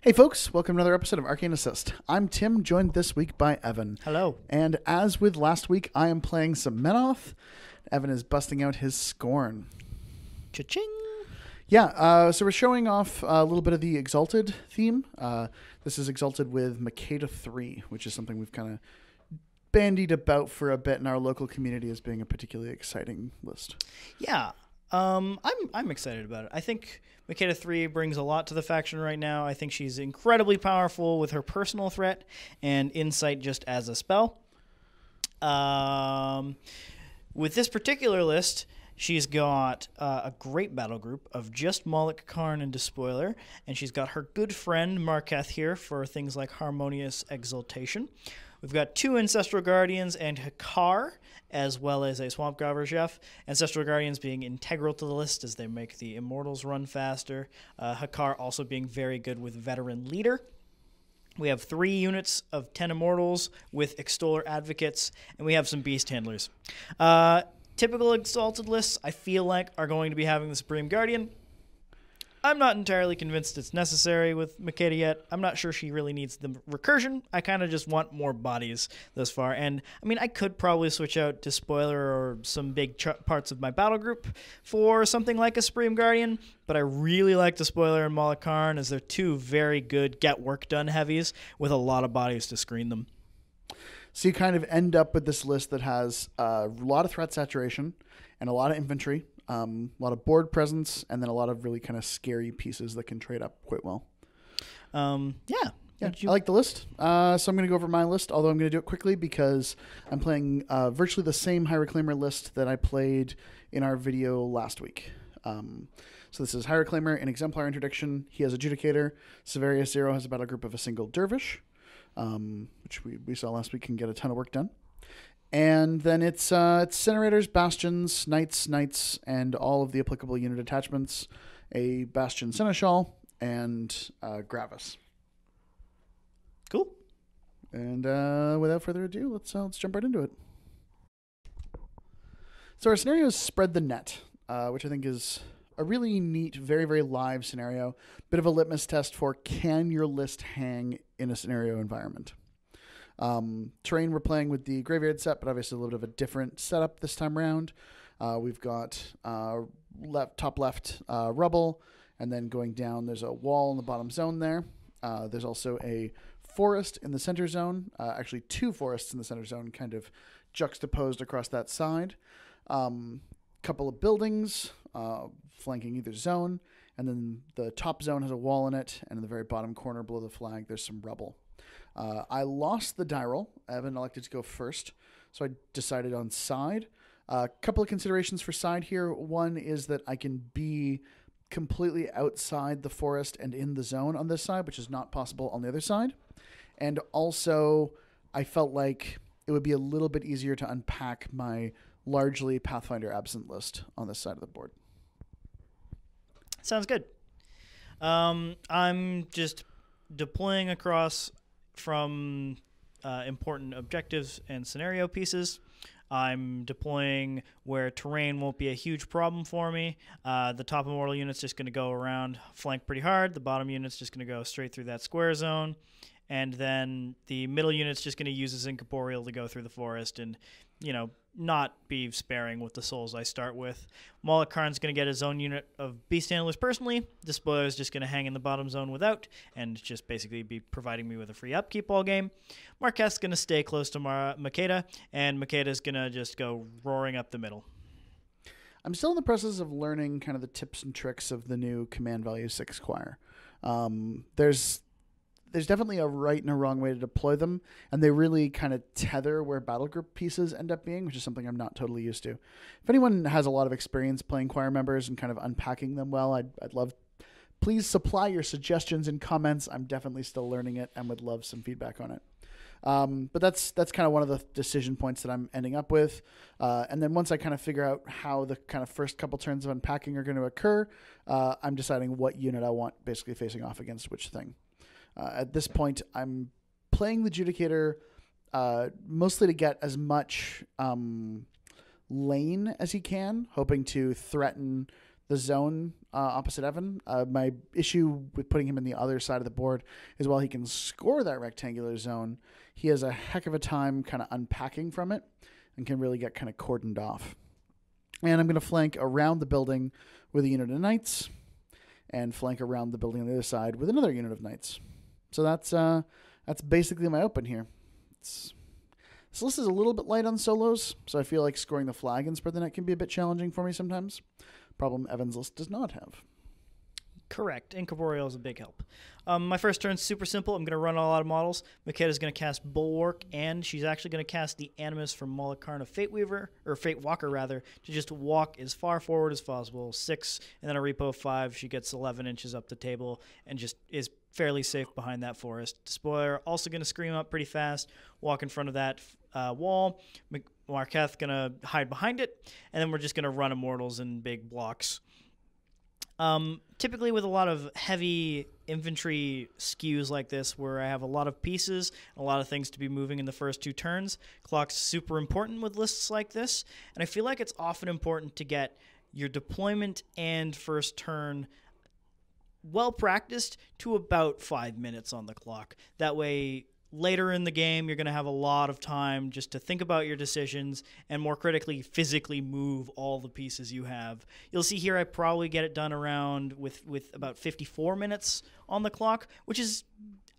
Hey folks, welcome to another episode of Arcane Assist. I'm Tim, joined this week by Evan. Hello. And as with last week, I am playing some MENOTH. Evan is busting out his SKORNE. Cha-ching! Yeah, so we're showing off a little bit of the Exalted theme. This is Exalted with Makeda3, which is something we've kind of bandied about for a bit in our local community as being a particularly exciting list. Yeah, I'm excited about it. I think Makeda3 brings a lot to the faction right now. I think she's incredibly powerful with her personal threat and insight just as a spell. With this particular list, she's got a great battle group of just Molik, Karn, and Despoiler, and she's got her good friend Marketh here for things like Harmonious Exaltation. We've got 2 Ancestral Guardians and Hakaar, as well as a Swamp Gobber chef. Ancestral Guardians being integral to the list as they make the Immortals run faster. Hakaar also being very good with Veteran Leader. We have 3 units of 10 Immortals with Extoller Advocates, and we have some Beast Handlers. Typical Exalted lists, I feel like, are going to be having the Supreme Guardian. I'm not entirely convinced it's necessary with Makeda yet. I'm not sure she really needs the recursion. I kind of just want more bodies thus far. And, I mean, I could probably switch out Despoiler or some big parts of my battle group for something like a Supreme Guardian, but I really like Despoiler and Molik Karn as they're 2 very good get-work-done heavies with a lot of bodies to screen them. So you kind of end up with this list that has a lot of threat saturation and a lot of infantry. A lot of board presence, and then a lot of really kind of scary pieces that can trade up quite well. Yeah, I like the list. So I'm going to go over my list, although I'm going to do it quickly because I'm playing virtually the same High Reclaimer list that I played in our video last week. So this is High Reclaimer in Exemplar Interdiction. He has a Judicator. Severius 0 has a battle group of a single Dervish, which we saw last week can get a ton of work done. And then it's Incinerators, Bastions, Knights, and all of the applicable unit attachments, a Bastion Seneschal, and Gravus. Cool. And without further ado, let's jump right into it. So our scenario is Spread the Net, which I think is a really neat, very, very live scenario. Bit of a litmus test for can your list hang in a scenario environment. Terrain, we're playing with the Graveyard set, but obviously a little bit of a different setup this time around. We've got top left rubble, and then going down there's a wall in the bottom zone there. There's also a forest in the center zone, actually 2 forests in the center zone kind of juxtaposed across that side. Couple of buildings flanking either zone, and then the top zone has a wall in it, and in the very bottom corner below the flag there's some rubble. I lost the die roll. Evan elected to go first, so I decided on side. A couple of considerations for side here. One is that I can be completely outside the forest and in the zone on this side, which is not possible on the other side. And also, I felt like it would be a little bit easier to unpack my largely Pathfinder absent list on this side of the board. Sounds good. I'm just deploying across from important objectives and scenario pieces. I'm deploying where terrain won't be a huge problem for me. The top immortal unit's just going to go around, flank pretty hard. The bottom unit's just going to go straight through that square zone. And then the middle unit's just going to use his incorporeal to go through the forest and, not be sparing with the souls I start with. Molik Karn's going to get his own unit of Beast Handlers personally. Despoiler's just going to hang in the bottom zone without and just basically be providing me with a free upkeep all game. Marketh's going to stay close to Makeda, and Makeda's going to just go roaring up the middle. I'm still in the process of learning kind of the tips and tricks of the new command value 6 Squire. There's definitely a right and a wrong way to deploy them, and they really kind of tether where battle group pieces end up being, which is something I'm not totally used to. If anyone has a lot of experience playing choir members and kind of unpacking them well, I'd love, please supply your suggestions in comments. I'm definitely still learning it and would love some feedback on it. But that's kind of one of the decision points that I'm ending up with. And then once I kind of figure out how the kind of first couple turns of unpacking are going to occur, I'm deciding what unit I want basically facing off against which thing. At this point, I'm playing the Judicator mostly to get as much lane as he can, hoping to threaten the zone opposite Evan. My issue with putting him in the other side of the board is while he can score that rectangular zone, he has a heck of a time kind of unpacking from it and can really get kind of cordoned off. And I'm going to flank around the building with a unit of knights and flank around the building on the other side with another unit of knights. So that's basically my open here. This list is a little bit light on solos, so I feel like scoring the flag and spread the net can be a bit challenging for me sometimes. Problem Evan's list does not have. Correct. Incorporeal is a big help. My first turn's super simple. I'm going to run a lot of models. Makeda's going to cast Bulwark, and she's actually going to cast the Animus from Molik Karn of Fate Walker, to just walk as far forward as possible. 6, and then a repo 5. She gets 11 inches up the table and just is fairly safe behind that forest. Despoiler also going to scream up pretty fast, walk in front of that wall. Marketh going to hide behind it, and then we're just going to run Immortals in big blocks. Typically with a lot of heavy infantry skews like this, where I have a lot of pieces, a lot of things to be moving in the first 2 turns, clock's super important with lists like this, and I feel like it's often important to get your deployment and first turn well practiced to about 5 minutes on the clock. That way, later in the game, you're going to have a lot of time just to think about your decisions and, more critically, physically move all the pieces you have. You'll see here I probably get it done around with about 54 minutes on the clock, which is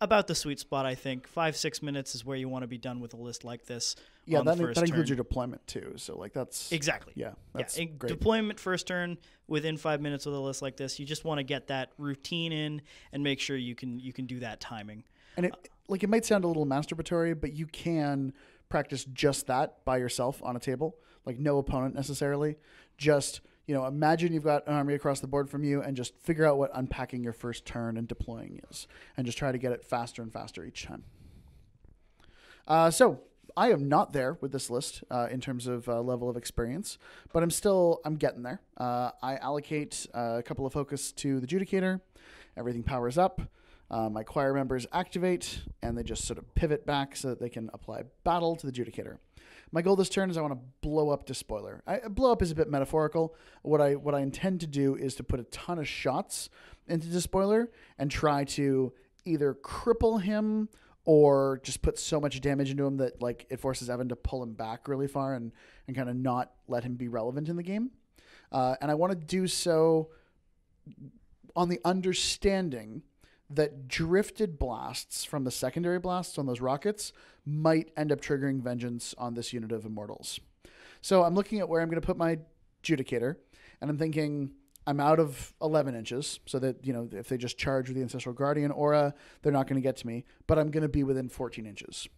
about the sweet spot, I think. 5-6 minutes is where you want to be done with a list like this. Yeah, on the that first includes turn. your deployment too. So like that's exactly. Yeah, that's great. Deployment first turn within 5 minutes with a list like this. You just want to get that routine in and make sure you can do that timing. And it might sound a little masturbatory, but you can practice just that by yourself on a table, like no opponent necessarily. Just, imagine you've got an army across the board from you and just figure out what unpacking your first turn and deploying is, and just try to get it faster and faster each time. So I am not there with this list in terms of level of experience, but I'm getting there. I allocate a couple of focus to the Judicator. Everything powers up. My choir members activate, and they just sort of pivot back so that they can apply battle to the Judicator. My goal this turn is I want to blow up Despoiler. Blow up is a bit metaphorical. What I intend to do is to put a ton of shots into Despoiler and try to either cripple him or just put so much damage into him that it forces Evan to pull him back really far and kind of not let him be relevant in the game. And I want to do so on the understanding that drifted blasts from the secondary blasts on those rockets might end up triggering vengeance on this unit of Immortals. So I'm looking at where I'm going to put my Judicator, and I'm thinking I'm out of 11 inches, so that, if they just charge with the Ancestral Guardian aura, they're not going to get to me, but I'm going to be within 14 inches.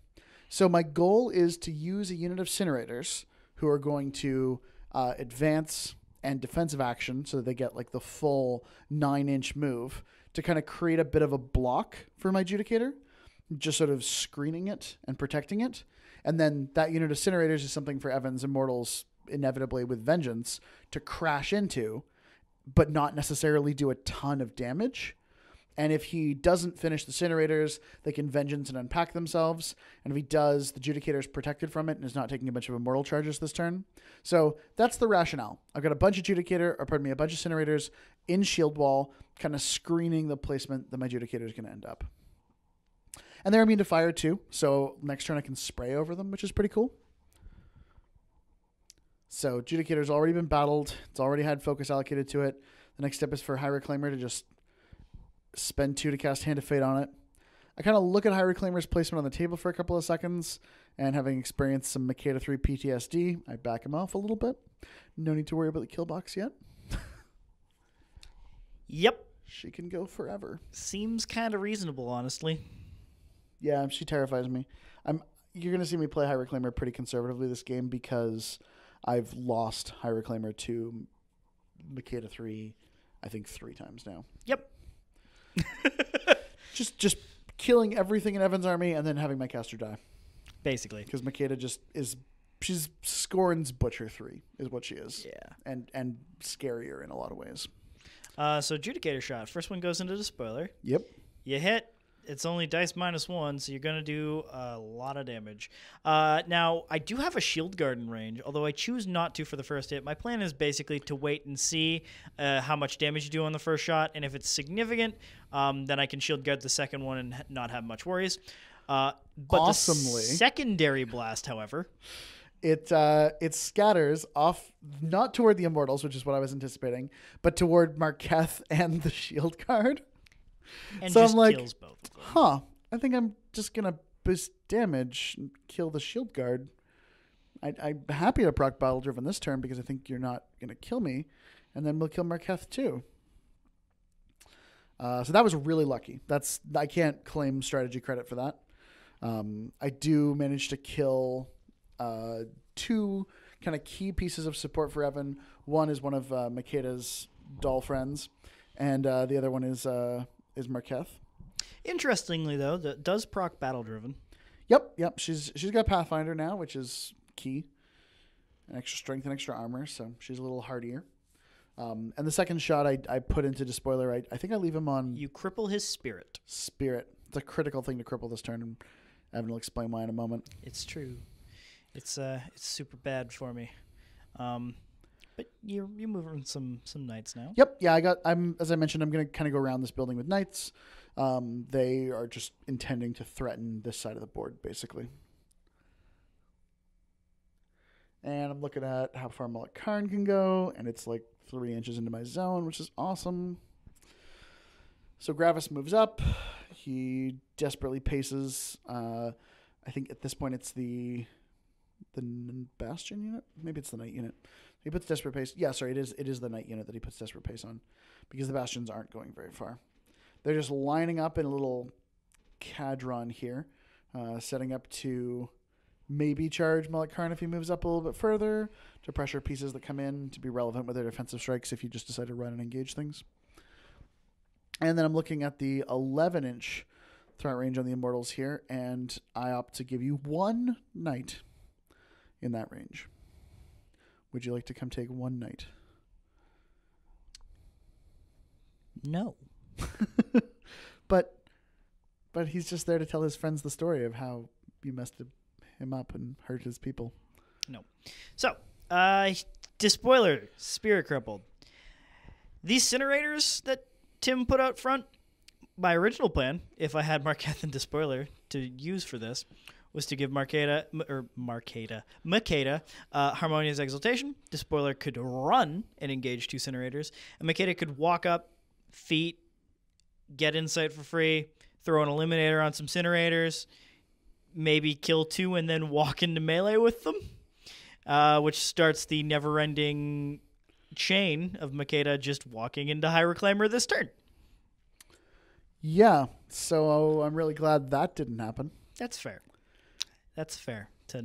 So my goal is to use a unit of Incinerators who are going to advance and defensive action so that they get the full 9-inch move to kind of create a bit of a block for my Judicator, just sort of screening it and protecting it. And then that unit of Incinerators is something for Evan's Immortals, inevitably with vengeance, to crash into, but not necessarily do a ton of damage. And if he doesn't finish the Incinerators, they can vengeance and unpack themselves. And if he does, the Judicator is protected from it and is not taking a bunch of Immortal charges this turn. So that's the rationale. I've got a bunch of bunch of Incinerators in shield wall, kind of screening the placement that my Judicator is going to end up. And they're immune to fire too, so next turn I can spray over them, which is pretty cool. So Judicator's already been battled. It's already had focus allocated to it. The next step is for High Reclaimer to just spend 2 to cast Hand of Fate on it. I kind of look at High Reclaimer's placement on the table for a couple of seconds, and having experienced some Makeda3 PTSD, I back him off a little bit. No need to worry about the kill box yet. Yep. She can go forever. Seems kind of reasonable, honestly. Yeah, she terrifies me. You're going to see me play High Reclaimer pretty conservatively this game because I've lost High Reclaimer to Makeda3, I think 3 times now. Yep. just killing everything in Evan's army and then having my caster die. Basically. Because Makeda she's SKORNE's Butcher 3 is what she is. Yeah. And scarier in a lot of ways. So Judicator shot. First one goes into Despoiler. Yep. You hit. It's only dice -1, so you're going to do a lot of damage. Now, I do have a shield guard in range, although I choose not to for the first hit. My plan is basically to wait and see how much damage you do on the first shot, and if it's significant, then I can shield guard the second one and not have much worries. But Awesomely. the secondary blast, however... It scatters off, not toward the Immortals, which is what I was anticipating, but toward Marketh and the shield guard. And so just I'm like, kills both of them. I think I'm just going to boost damage and kill the shield guard. I'm happy to proc Battle Driven this turn because I think you're not going to kill me. And then we'll kill Marketh too. So that was really lucky. I can't claim strategy credit for that. I do manage to kill... two kind of key pieces of support for Evan. One is one of Makeda's doll friends, and the other one is Marketh. Interestingly, though, that does proc Battle Driven. Yep. She's got Pathfinder now, which is key. An extra strength and extra armor, so she's a little hardier. And the second shot I put into Despoiler, I think I leave him on... You cripple his spirit. Spirit. It's a critical thing to cripple this turn, and Evan will explain why in a moment. It's true. It's super bad for me, but you're moving some knights now. Yep, yeah. As I mentioned, I'm going to kind of go around this building with knights. They are just intending to threaten this side of the board, basically. And I'm looking at how far Karn can go, and it's like 3 inches into my zone, which is awesome. So Gravus moves up. He desperately paces. I think at this point it's the Bastion unit? Maybe it's the Knight unit. He puts Desperate Pace. Yeah, sorry, it is the Knight unit that he puts Desperate Pace on because the Bastions aren't going very far. They're just lining up in a little cadron here, setting up to maybe charge Karn if he moves up a little bit further, to pressure pieces that come in to be relevant with their defensive strikes if you just decide to run and engage things. And then I'm looking at the 11-inch threat range on the Immortals here, and I opt to give you 1 Knight in that range. Would you like to come take 1 Knight? No. But he's just there to tell his friends the story of how you messed him up and hurt his people. No. So, Despoiler, Spirit Crippled. These Incinerators that Tim put out front, my original plan, if I had Marketh and Despoiler to use for this, was to give Makeda Harmonious Exaltation. Despoiler could run and engage 2 Incinerators, and Makeda could walk up, feet, get insight for free, throw an Eliminator on some Incinerators, maybe kill 2 and then walk into melee with them, which starts the never-ending chain of Makeda just walking into High Reclaimer this turn. Yeah, so I'm really glad that didn't happen. That's fair. That's fair to,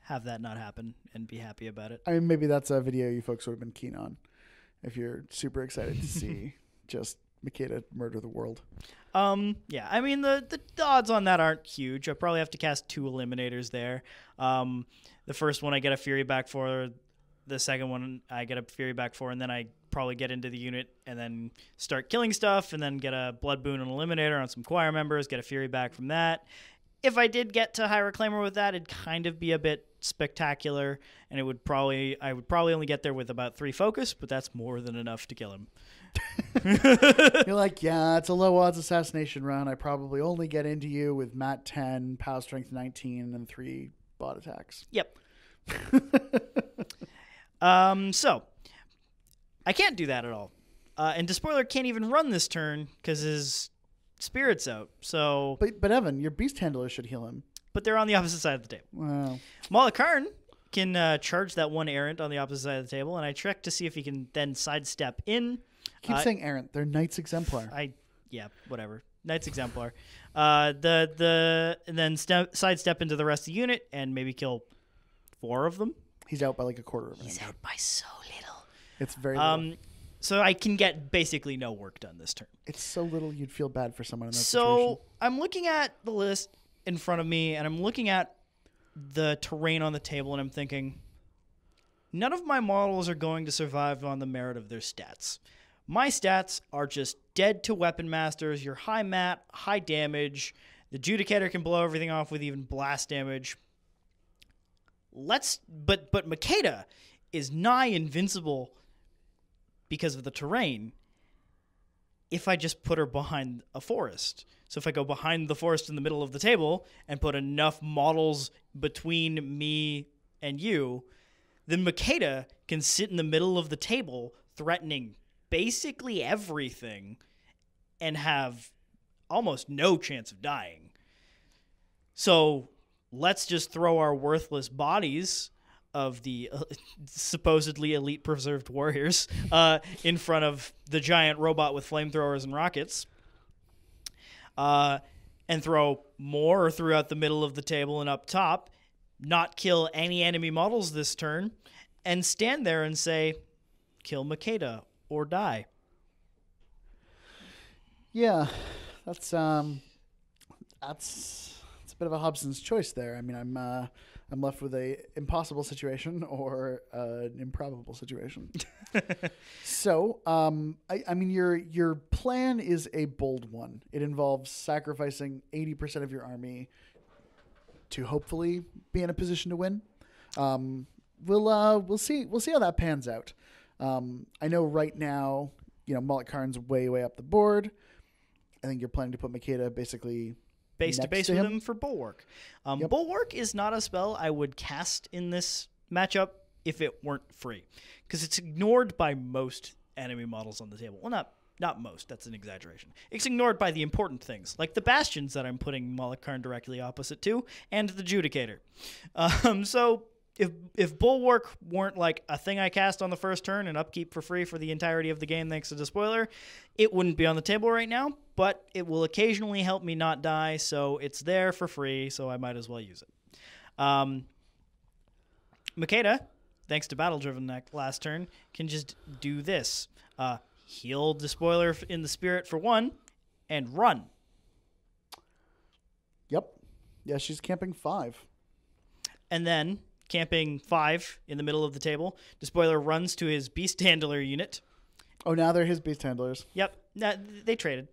have that not happen and be happy about it. I mean, maybe that's a video you folks would have been keen on if you're super excited to see just Makeda murder the world. Yeah, I mean, the odds on that aren't huge. I probably have to cast 2 Eliminators there. The first one I get a Fury back for. The second one I get a Fury back for, and then I probably get into the unit and then start killing stuff and then get a Blood Boon and Eliminator on some Choir members, get a Fury back from that. If I did get to High Reclaimer with that, it'd kind of be a bit spectacular, and I would probably only get there with about 3 focus, but that's more than enough to kill him. You're like, yeah, it's a low odds assassination run. I probably only get into you with Mat 10, Pow Strength 19, and 3 bot attacks. Yep. So I can't do that at all. And Despoiler can't even run this turn because his spirit's out. So, but Evan, your Beast Handler should heal him. But they're on the opposite side of the table. Wow. Karn can charge that 1 errant on the opposite side of the table, and I check to see if he can then sidestep in. Keep saying errant. They're Knights Exemplar. Yeah, whatever. Knights Exemplar. And then sidestep into the rest of the unit and maybe kill 4 of them. He's out by like a quarter of an inch. He's out by so little. It's very little. So I can get basically no work done this turn. It's so little you'd feel bad for someone in that situation. So I'm looking at the list in front of me, and I'm looking at the terrain on the table, and I'm thinking, none of my models are going to survive on the merit of their stats. My stats are just dead to weapon masters. You're high mat, high damage. The Judicator can blow everything off with even blast damage. But Makeda is nigh invincible because of the terrain if I just put her behind a forest. So if I go behind the forest in the middle of the table and put enough models between me and you, then Makeda can sit in the middle of the table threatening basically everything and have almost no chance of dying. So let's just throw our worthless bodies of the supposedly elite preserved warriors in front of the giant robot with flamethrowers and rockets, and throw more throughout the middle of the table and up top, not kill any enemy models this turn, and stand there and say, kill Makeda or die. Yeah, that's a bit of a Hobson's choice there. I mean, I'm left with a impossible situation or an improbable situation. So, I mean, your plan is a bold one. It involves sacrificing 80% of your army to hopefully be in a position to win. We'll see how that pans out. I know right now, Molik Karn's way up the board. I think you're planning to put Makeda basically base to base with him for Bulwark. Yep. Bulwark is not a spell I would cast in this matchup if it weren't free, because it's ignored by most enemy models on the table. Well, not most. That's an exaggeration. It's ignored by the important things, like the Bastions that I'm putting Molik Karn directly opposite to, and the Judicator. So if Bulwark weren't like a thing I cast on the first turn and upkeep for free for the entirety of the game thanks to Despoiler, it wouldn't be on the table right now, but it will occasionally help me not die, so it's there for free, so I might as well use it. Makeda, thanks to Battle Driven last turn, can just do this. Heal Despoiler in the spirit for 1, and run. Yep. Yeah, she's camping 5. And then, camping 5 in the middle of the table, Despoiler runs to his Beast Handler unit. Oh, now they're his Beast Handlers. Yep. They traded.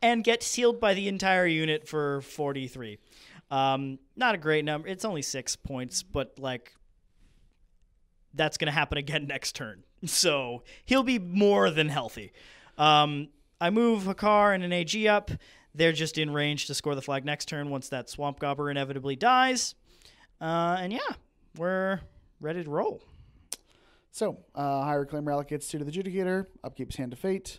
And get sealed by the entire unit for 43. Not a great number. It's only 6 points, but, that's going to happen again next turn. So he'll be more than healthy. I move Hakaar and an AG up. They're just in range to score the flag next turn once that Swamp Gobber inevitably dies. And yeah, we're ready to roll. So, higher claim allocates 2 to the Judicator, upkeeps Hand of Fate.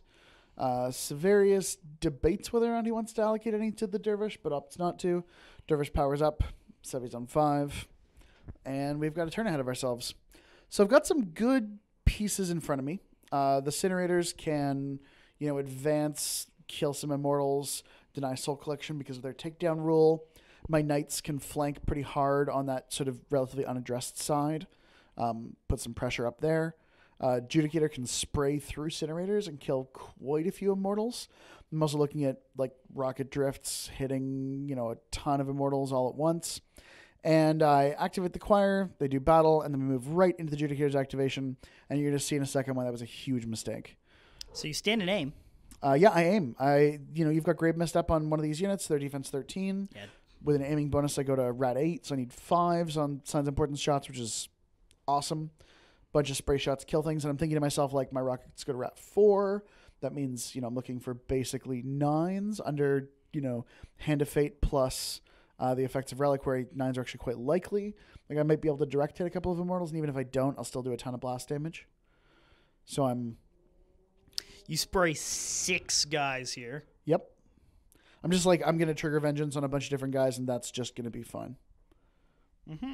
Severius debates whether or not he wants to allocate any to the Dervish, but opts not to. Dervish powers up, Sevi's on 5, and we've got a turn ahead of ourselves. So I've got some good pieces in front of me. The Incinerators can, advance, kill some Immortals, deny Soul Collection because of their takedown rule. My Knights can flank pretty hard on that sort of relatively unaddressed side. Put some pressure up there. Judicator can spray through Incinerators and kill quite a few Immortals. I'm also looking at rocket drifts hitting, a ton of Immortals all at once. And I activate the Choir, they do battle, and then we move right into the Judicator's activation. And you're going to see in a second why that was a huge mistake. So you stand and aim. Yeah, I aim. You've got Grave Mist up on one of these units. Their defense 13. Yeah. With an aiming bonus, I go to Rat 8, so I need 5s on Signs of Importance shots, which is awesome. Bunch of spray shots kill things, and I'm thinking to myself, my rockets go to Rat 4. That means, I'm looking for basically 9s under, Hand of Fate plus the effects of Reliquary. 9s are actually quite likely. I might be able to direct hit a couple of Immortals, and even if I don't, I'll still do a ton of blast damage. So You spray 6 guys here. Yep. I'm just I'm going to trigger Vengeance on a bunch of different guys, and that's just going to be fun. Mm-hmm.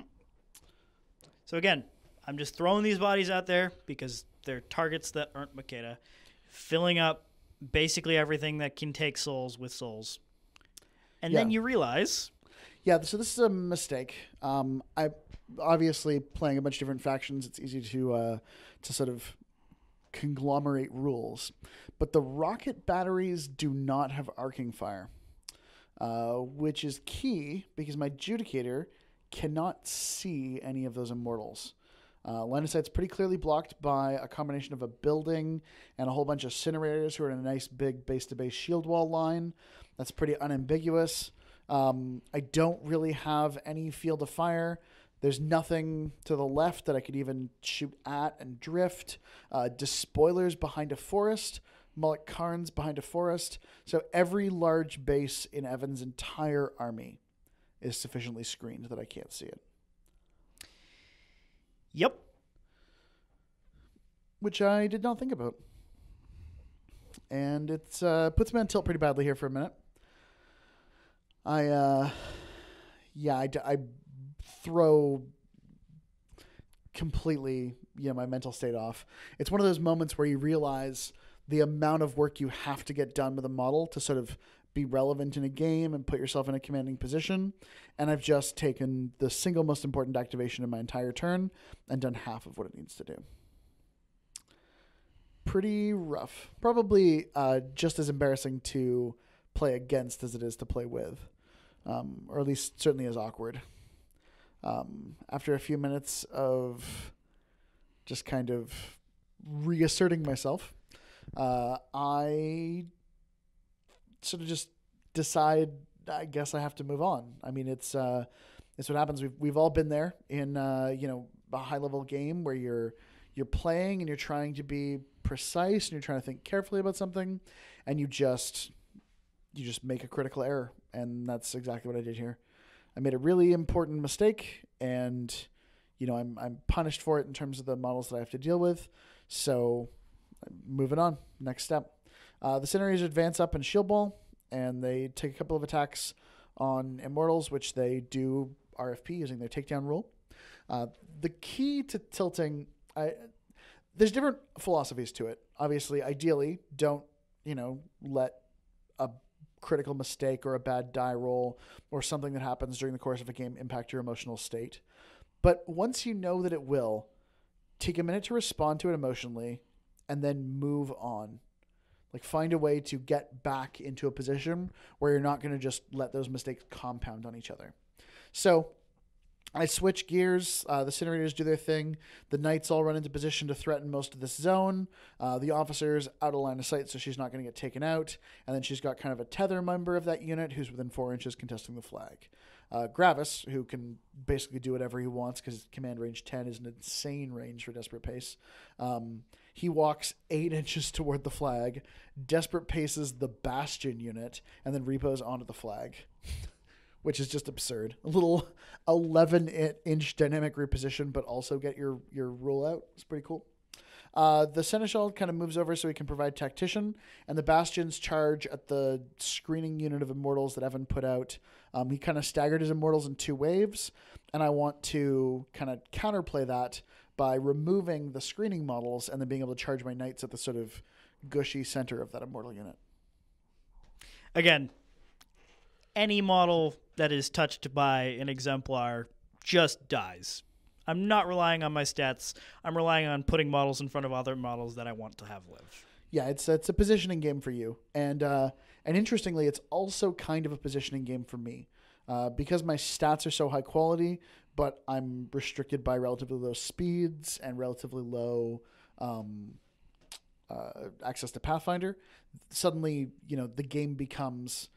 So again, I'm just throwing these bodies out there because they're targets that aren't Makeda, filling up basically everything that can take souls with souls. And then you realize... Yeah, so this is a mistake. I obviously playing a bunch of different factions, it's easy to sort of conglomerate rules. But the rocket batteries do not have arcing fire, which is key because my Judicator cannot see any of those Immortals. Line of sight's pretty clearly blocked by a combination of a building and a whole bunch of incinerators who are in a nice big base-to-base shield wall line. That's pretty unambiguous. I don't really have any field of fire. There's nothing to the left that I could even shoot at and drift. Despoilers behind a forest. Molik Karn's behind a forest. So every large base in Evan's entire army is sufficiently screened that I can't see it. Yep. Which I did not think about. And it puts me on tilt pretty badly here for a minute. I throw completely, my mental state off. It's one of those moments where you realize the amount of work you have to get done with a model to sort of be relevant in a game and put yourself in a commanding position. And I've just taken the single most important activation in my entire turn and done half of what it needs to do. Pretty rough. Probably just as embarrassing to play against as it is to play with. Or at least certainly as awkward. After a few minutes of just kind of reasserting myself, I sort of just decide, I guess I have to move on. I mean, it's what happens. We've all been there in a high level game where you're playing and you're trying to be precise and you're trying to think carefully about something, and you just make a critical error, and that's exactly what I did here. I made a really important mistake, and I'm punished for it in terms of the models that I have to deal with. So moving on, next step. The Incinerators advance up in shield wall, and they take a couple of attacks on Immortals, which they do RFP using their takedown rule. The key to tilting, there's different philosophies to it. Obviously, ideally, don't let a critical mistake or a bad die roll or something that happens during the course of a game impact your emotional state. But once you know that it will, take a minute to respond to it emotionally and then move on. Like, find a way to get back into a position where you're not going to just let those mistakes compound on each other. So I switch gears. The Incinerators do their thing. The Knights all run into position to threaten most of this zone. The Officer's out of line of sight, so she's not going to get taken out. And then she's got kind of a tether member of that unit who's within 4 inches contesting the flag. Gravus, who can basically do whatever he wants because command range 10 is an insane range for Desperate Pace. He walks 8 inches toward the flag, Desperate Paces the Bastion unit, and then repos onto the flag. Which is just absurd. A little 11-inch dynamic reposition, but also get your rule out. It's pretty cool. The Seneschal kind of moves over so he can provide Tactician, and the Bastions charge at the screening unit of Immortals that Evan put out. He kind of staggered his Immortals in 2 waves, and I want to kind of counterplay that by removing the screening models and then being able to charge my Knights at the sort of gushy center of that Immortal unit. Again, any model that is touched by an Exemplar just dies. I'm not relying on my stats. I'm relying on putting models in front of other models that I want to have live. Yeah, it's a positioning game for you. And interestingly, it's also kind of a positioning game for me. Because my stats are so high quality, but I'm restricted by relatively low speeds and relatively low access to Pathfinder. Suddenly, the game becomes,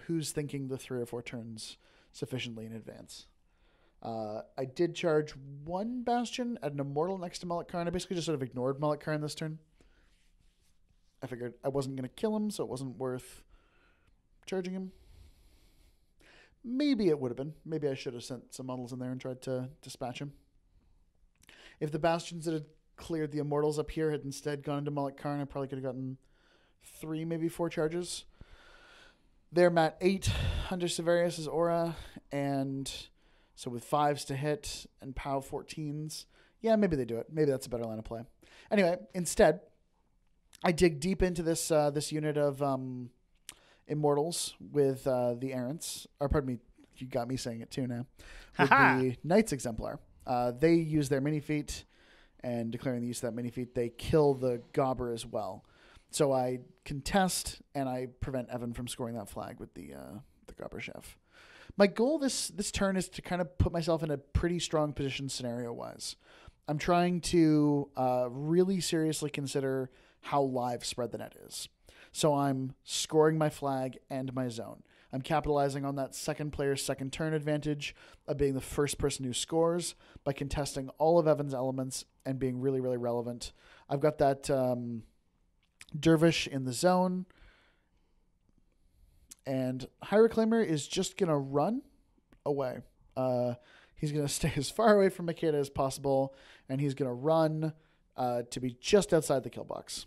who's thinking the 3 or 4 turns sufficiently in advance. I did charge 1 Bastion at an Immortal next to Molik Karn. I basically just sort of ignored Molik Karn this turn. I figured I wasn't going to kill him, so it wasn't worth charging him. Maybe it would have been. Maybe I should have sent some models in there and tried to dispatch him. If the Bastions that had cleared the Immortals up here had instead gone into Molik Karn, I probably could have gotten 3, maybe 4 charges. They're mat 8 under Severius' aura, and so with 5s to hit and POW 14s, yeah, maybe they do it. Maybe that's a better line of play. Anyway, instead, I dig deep into this unit of Immortals with the Errants. Or pardon me, you got me saying it too now. With the Knights Exemplar. They use their mini feat, and declaring the use of that mini feat, they kill the Gobber as well. So I contest, and I prevent Evan from scoring that flag with the Gobber Chef. My goal this turn is to kind of put myself in a pretty strong position scenario-wise. I'm trying to really seriously consider how live spread the net is. So I'm scoring my flag and my zone. I'm capitalizing on that second player's second turn advantage of being the first person who scores by contesting all of Evan's elements and being really, really relevant. I've got that Dervish in the zone. And High Reclaimer is just going to run away. He's going to stay as far away from Makeda as possible, and he's going to run to be just outside the kill box.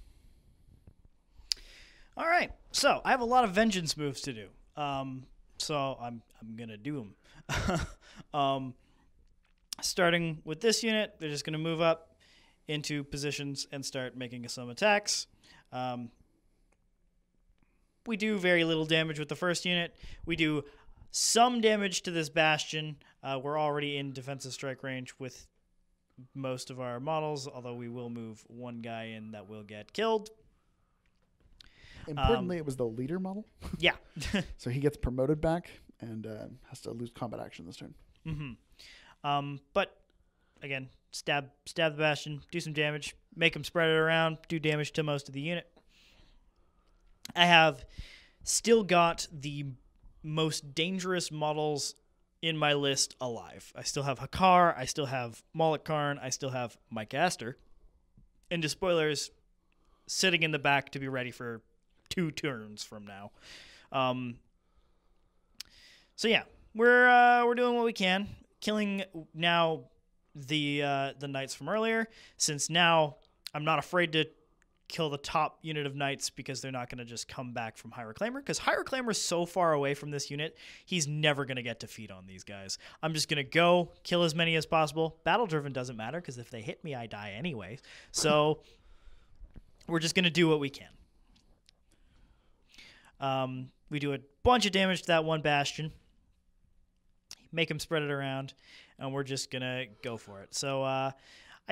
All right. So I have a lot of vengeance moves to do. So I'm going to do them. Starting with this unit, they're just going to move up into positions and start making some attacks. We do very little damage with the first unit. We do some damage to this Bastion. We're already in defensive strike range with most of our models, although we will move one guy in that will get killed. Importantly, it was the leader model. Yeah. So he gets promoted back and has to lose combat action this turn. Mm-hmm. But, again, stab the Bastion, do some damage, make him spread it around, do damage to most of the unit. I have still got the most dangerous models in my list alive. I still have Hakaar, I still have Molik Karn, I still have Makeda3, and Despoilers sitting in the back to be ready for 2 turns from now. So yeah, we're doing what we can, killing now the knights from earlier, since now I'm not afraid to kill the top unit of knights because they're not going to just come back from High Reclaimer, because High Reclaimer is so far away from this unit, he's never going to get to feed on these guys. I'm just going to go kill as many as possible. Battle Driven doesn't matter because if they hit me, I die anyway. So we're just going to do what we can. We do a bunch of damage to that one Bastion, make him spread it around, and we're just going to go for it. So I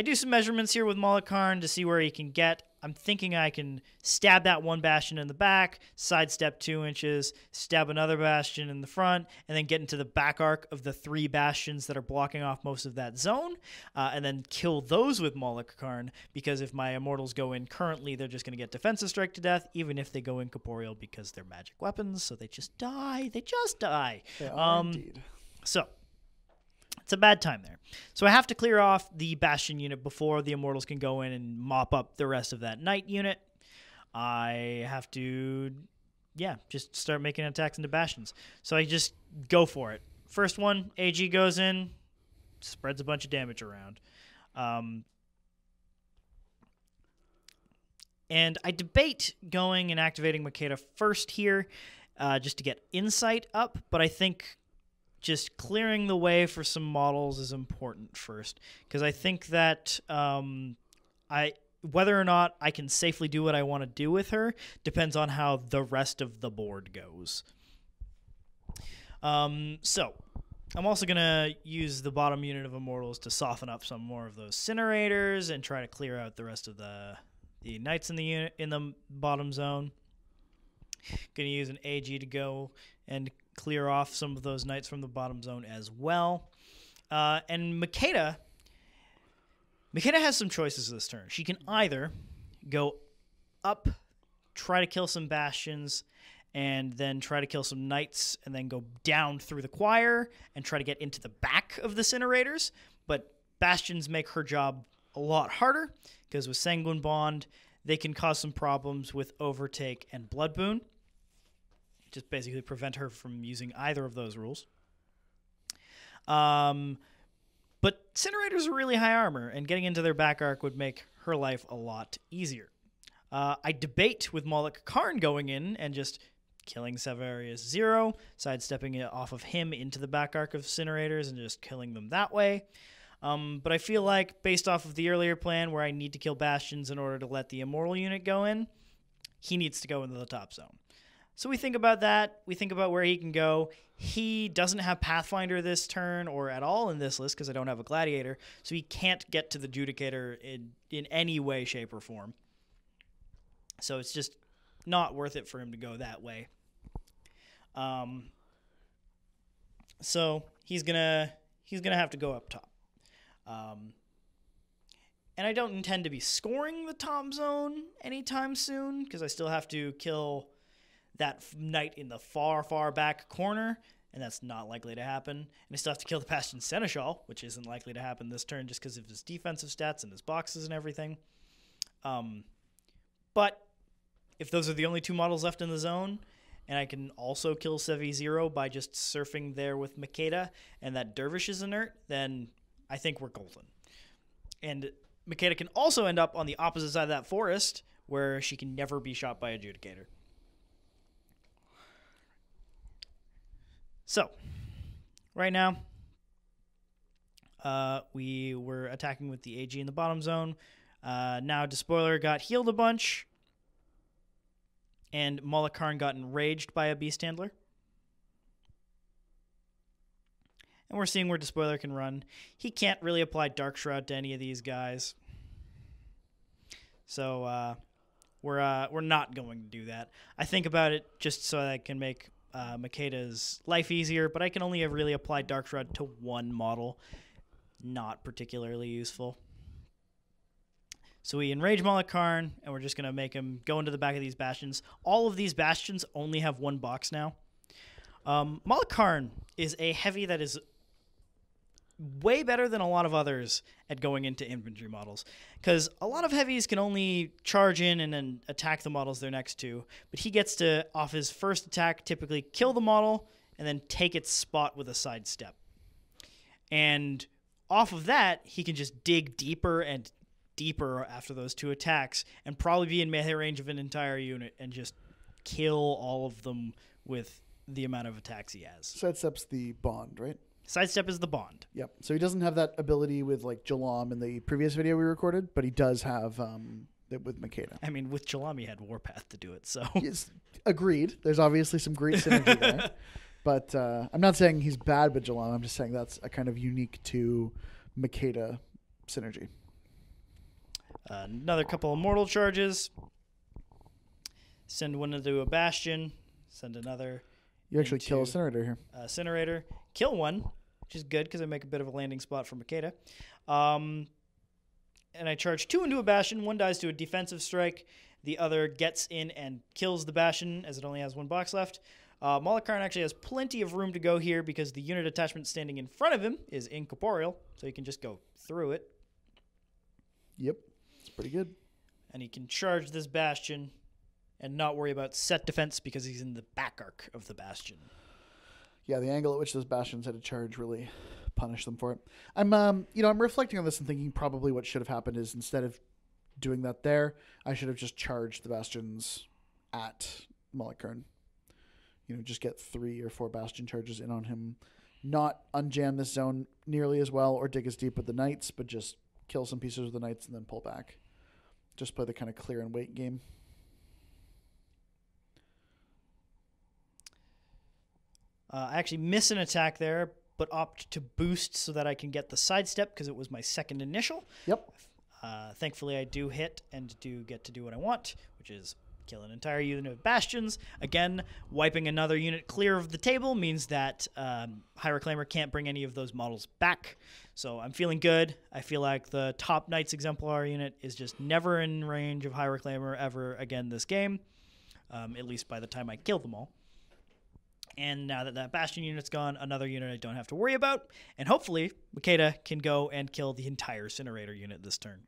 do some measurements here with Molik Karn to see where he can get. I'm thinking I can stab that one Bastion in the back, sidestep 2 inches, stab another Bastion in the front, and then get into the back arc of the 3 Bastions that are blocking off most of that zone, and then kill those with Molik Karn, because if my Immortals go in currently, they're just going to get defensive strike to death, even if they go incorporeal because they're magic weapons, so they just die. They just die. They are indeed. So it's a bad time there. So I have to clear off the Bastion unit before the Immortals can go in and mop up the rest of that Knight unit. I have to, just start making attacks into Bastions. So I just go for it. First one, AG goes in, spreads a bunch of damage around. And I debate going and activating Makeda first here just to get insight up, but I think just clearing the way for some models is important first, because I think that whether or not I can safely do what I want to do with her depends on how the rest of the board goes. So I'm also going to use the bottom unit of Immortals to soften up some more of those Incinerators and try to clear out the rest of the Knights in the unit in the bottom zone. Going to use an AG to go and clear off some of those Knights from the bottom zone as well. And Makeda has some choices this turn. She can either go up, try to kill some Bastions, and then try to kill some Knights, and then go down through the choir and try to get into the back of the Incinerators. But Bastions make her job a lot harder, because with Sanguine Bond, they can cause some problems with Overtake and Blood Boon. Just basically prevent her from using either of those rules. But Incinerators are really high armor, and getting into their back arc would make her life a lot easier. I debate with Molik Karn going in and just killing Severius 0, sidestepping it off of him into the back arc of Incinerators and just killing them that way. But I feel like, based off of the earlier plan where I need to kill Bastions in order to let the Immortal unit go in, he needs to go into the top zone. So we think about that. We think about where he can go. He doesn't have Pathfinder this turn or at all in this list because I don't have a Gladiator, so he can't get to the Judicator in any way, shape, or form. So it's just not worth it for him to go that way. So he's gonna have to go up top. And I don't intend to be scoring the top zone anytime soon, because I still have to kill that knight in the far, far back corner, and that's not likely to happen. And I still have to kill the Bastion Seneschal, which isn't likely to happen this turn just because of his defensive stats and his boxes and everything. But if those are the only 2 models left in the zone, and I can also kill Sevi 0 by just surfing there with Makeda, and that Dervish is inert, then I think we're golden. And Makeda can also end up on the opposite side of that forest, where she can never be shot by a Judicator. So, right now, we were attacking with the AG in the bottom zone. Now Despoiler got healed a bunch, and Molik Karn got enraged by a Beast Handler. And we're seeing where Despoiler can run. He can't really apply Dark Shroud to any of these guys. So we're not going to do that. I think about it just so I can make Makeda's life easier, but I can only really apply Dark Shroud to 1 model. Not particularly useful. So we enrage Molik Karn, and we're just going to make him go into the back of these Bastions. All of these Bastions only have 1 box now. Molik Karn is a heavy that is way better than a lot of others at going into infantry models, because a lot of heavies can only charge in and then attack the models they're next to, but he gets to, off his first attack, typically kill the model and then take its spot with a sidestep. And off of that, he can just dig deeper and deeper after those 2 attacks and probably be in melee range of an entire unit and just kill all of them with the amount of attacks he has. Sidestep's the bond, right? Sidestep is the bond. Yep. So he doesn't have that ability with like Jalam in the previous video we recorded, but he does have it with Makeda. I mean, with Jalam, he had Warpath to do it, so... Yes, agreed. There's obviously some great synergy there. But I'm not saying he's bad with Jalam. I'm just saying that's a kind of unique to Makeda synergy. Another couple of mortal charges. Send one into a Bastion. Send another... You actually kill a Incinerator here. Incinerator. Kill one, which is good because I make a bit of a landing spot for Makeda. And I charge 2 into a Bastion. 1 dies to a defensive strike. The other gets in and kills the Bastion, as it only has 1 box left. Molik Karn actually has plenty of room to go here because the unit attachment standing in front of him is incorporeal, so he can just go through it. Yep, it's pretty good. And he can charge this Bastion and not worry about set defense because he's in the back arc of the Bastion. Yeah, the angle at which those Bastions had to charge really punished them for it. I'm reflecting on this and thinking probably what should have happened is instead of doing that there, I should have just charged the Bastions at Molik Karn. Just get 3 or 4 Bastion charges in on him. Not unjam this zone nearly as well or dig as deep with the Knights, but just kill some pieces of the Knights and then pull back. Just play the kind of clear and wait game. I actually miss an attack there, but opt to boost so that I can get the sidestep because it was my second initial. Yep. Thankfully, I do hit and do get to do what I want, which is kill an entire unit of Bastions. Again, wiping another unit clear of the table means that High Reclaimer can't bring any of those models back. So I'm feeling good. I feel like the top Knights Exemplar unit is just never in range of High Reclaimer ever again this game, at least by the time I kill them all. And now that that Bastion unit's gone, another unit I don't have to worry about. And hopefully, Makeda can go and kill the entire Incinerator unit this turn.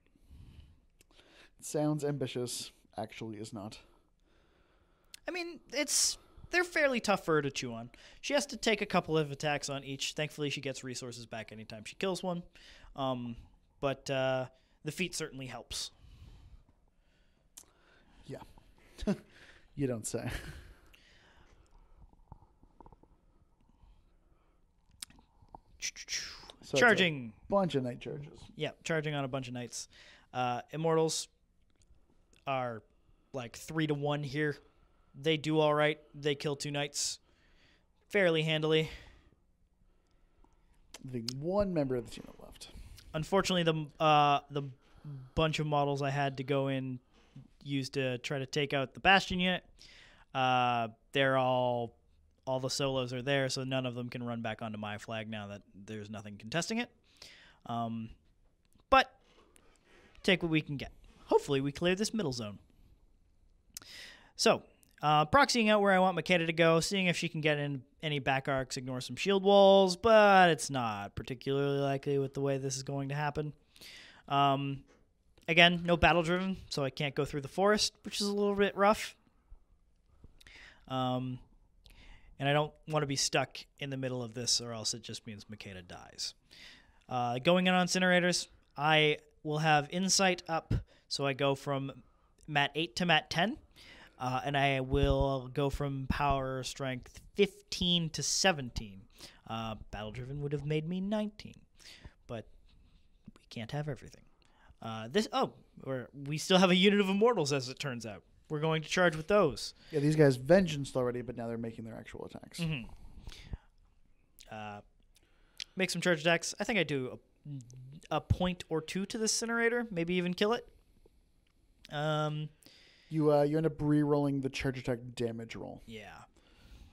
Sounds ambitious. Actually is not. I mean, they're fairly tough for her to chew on. She has to take a couple of attacks on each. Thankfully, she gets resources back anytime she kills one. But the feat certainly helps. Yeah. You don't say. So charging. Bunch of Knight charges. Yeah, charging on a bunch of Knights. Immortals are like 3-1 here. They do all right. They kill 2 Knights fairly handily. I think 1 member of the team left. Unfortunately, the bunch of models I had to go in used to try to take out the Bastion unit. They're all the solos are there, so none of them can run back onto my flag now that there's nothing contesting it. But take what we can get. Hopefully we clear this middle zone. So, proxying out where I want Makeda to go, seeing if she can get in any back arcs, ignore some shield walls, but it's not particularly likely with the way this is going to happen. Again, no battle driven, so I can't go through the forest, which is a little bit rough. And I don't want to be stuck in the middle of this, or else it just means Makeda dies. Going in on incinerators, I will have insight up, so I go from mat 8 to mat 10. And I will go from power strength 15 to 17. Battle driven would have made me 19, but we can't have everything. We still have a unit of Immortals, as it turns out. We're going to charge with those. Yeah, these guys vengeanced already, but now they're making their actual attacks. Mm-hmm. Make some charge attacks. I think I do a point or two to the incinerator, maybe even kill it. You end up re-rolling the charge attack damage roll. Yeah.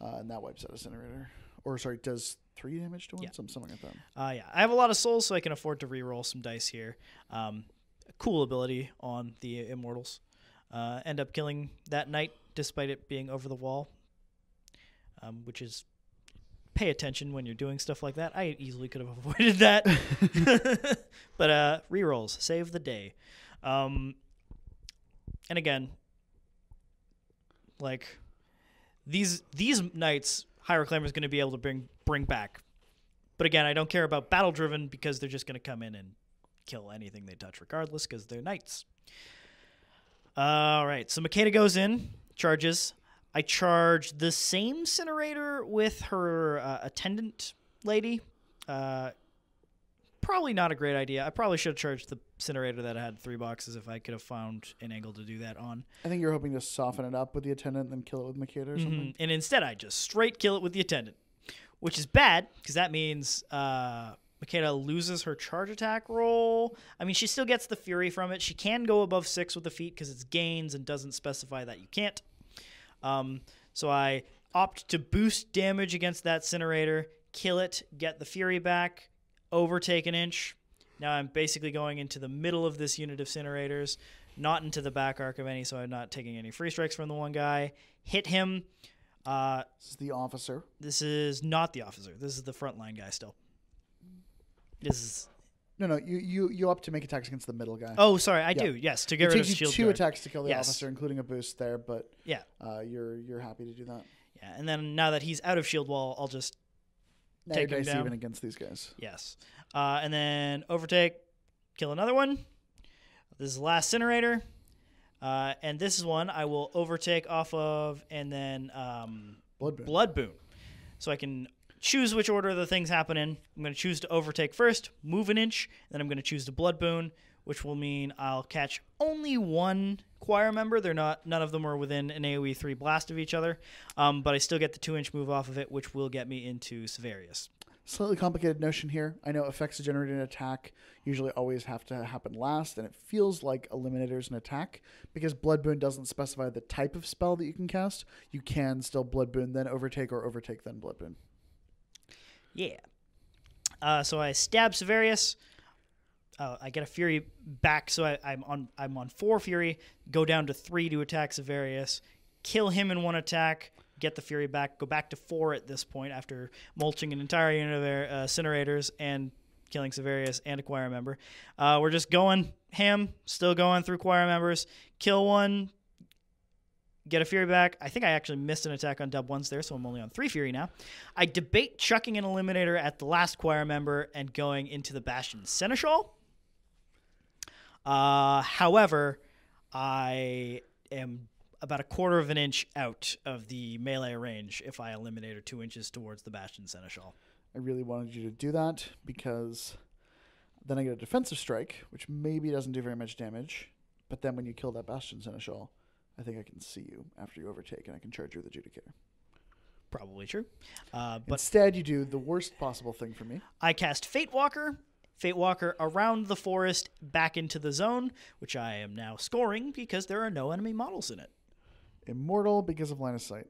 And that wipes out Incinerator. Or, sorry, does 3 damage to one? Yeah. Something like that. Yeah. I have a lot of souls, so I can afford to re-roll some dice here. A cool ability on the Immortals. End up killing that knight, despite it being over the wall. Which is... Pay attention when you're doing stuff like that. I easily could have avoided that. But re-rolls. Save the day. And again... Like, these knights, High Reclaimer is going to be able to bring back. But again, I don't care about battle-driven because they're just going to come in and kill anything they touch regardless because they're knights. All right, so Makeda goes in, charges. I charge the same incinerator with her attendant lady. Probably not a great idea. I probably should have charged the incinerator that had 3 boxes if I could have found an angle to do that on. I think you're hoping to soften it up with the attendant and then kill it with Makeda or something. And instead, I just straight kill it with the attendant, which is bad because that means Makeda loses her charge attack roll. I mean, she still gets the fury from it. She can go above 6 with the feat because it's gains and doesn't specify that you can't. So I opt to boost damage against that incinerator, kill it, get the fury back, overtake an inch. Now I'm basically going into the middle of this unit of incinerators, not into the back arc of any, so I'm not taking any free strikes from the one guy. Hit him. This is the officer. This is not the officer. This is the frontline guy still. This is... No, you opt to make attacks against the middle guy. Oh, sorry, I do. Yes, to get rid of shield guard. 2 attacks to kill the Yes. officer, including a boost there, but yeah, you're happy to do that. Yeah, and then now that he's out of shield wall, I'll just now take your him dice down. even against these guys. Yes. And then overtake, kill another one. This is the last incinerator. And this is one I will overtake off of and then Blood Boon. So I can choose which order the things happen in. I'm going to choose to overtake first, move an inch, and then I'm going to choose to Blood Boon, which will mean I'll catch only 1 choir member. None of them are within an AoE 3 blast of each other. But I still get the 2-inch move off of it, which will get me into Severius. Slightly complicated notion here. I know effects to generate an attack usually always have to happen last, and it feels like Eliminator's an attack. Because Blood Boon doesn't specify the type of spell that you can cast, you can still Blood Boon, then overtake, or overtake, then Blood Boon. Yeah. So I stab Severius. I get a fury back, so I'm on 4 fury. Go down to 3 to attack Severius. Kill him in 1 attack. Get the fury back. Go back to 4 at this point after mulching an entire unit of incinerators and killing Severius and a choir member. We're just going ham. Still going through choir members. Kill 1. Get a fury back. I think I actually missed an attack on dub 1s there, so I'm only on 3 fury now. I debate chucking an eliminator at the last choir member and going into the Bastion Seneschal. However, I am about 1/4 of an inch out of the melee range if I eliminate her 2 inches towards the Bastion Seneschal. I really wanted you to do that because then I get a defensive strike, which maybe doesn't do very much damage. But then when you kill that Bastion Seneschal, I think I can see you after you overtake, and I can charge you with the Judicator. Probably true. But instead, you do the worst possible thing for me. I cast Fate Walker around the forest back into the zone, which I am now scoring because there are no enemy models in it. Immortal because of line of sight.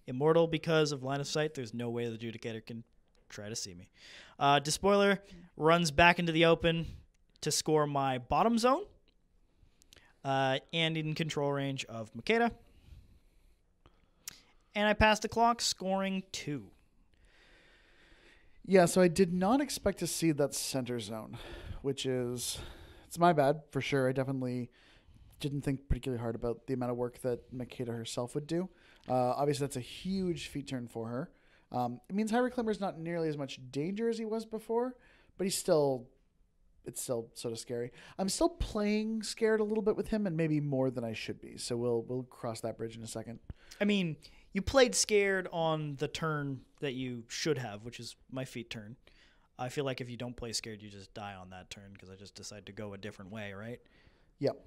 Immortal because of line of sight. There's no way the Judicator can try to see me. Despoiler runs back into the open, to score my bottom zone and in control range of Makeda. And I passed the clock, scoring 2. Yeah, so I did not expect to see that center zone, which is, it's my bad for sure. I definitely didn't think particularly hard about the amount of work that Makeda herself would do. Obviously, that's a huge feat turn for her. It means High Reclaimer's not nearly as much danger as he was before, but it's still sort of scary. I'm still playing scared a little bit with him, and maybe more than I should be. So we'll cross that bridge in a second. I mean, you played scared on the turn that you should have, which is my feat turn. I feel like if you don't play scared, you just die on that turn because I just decided to go a different way, right? Yep.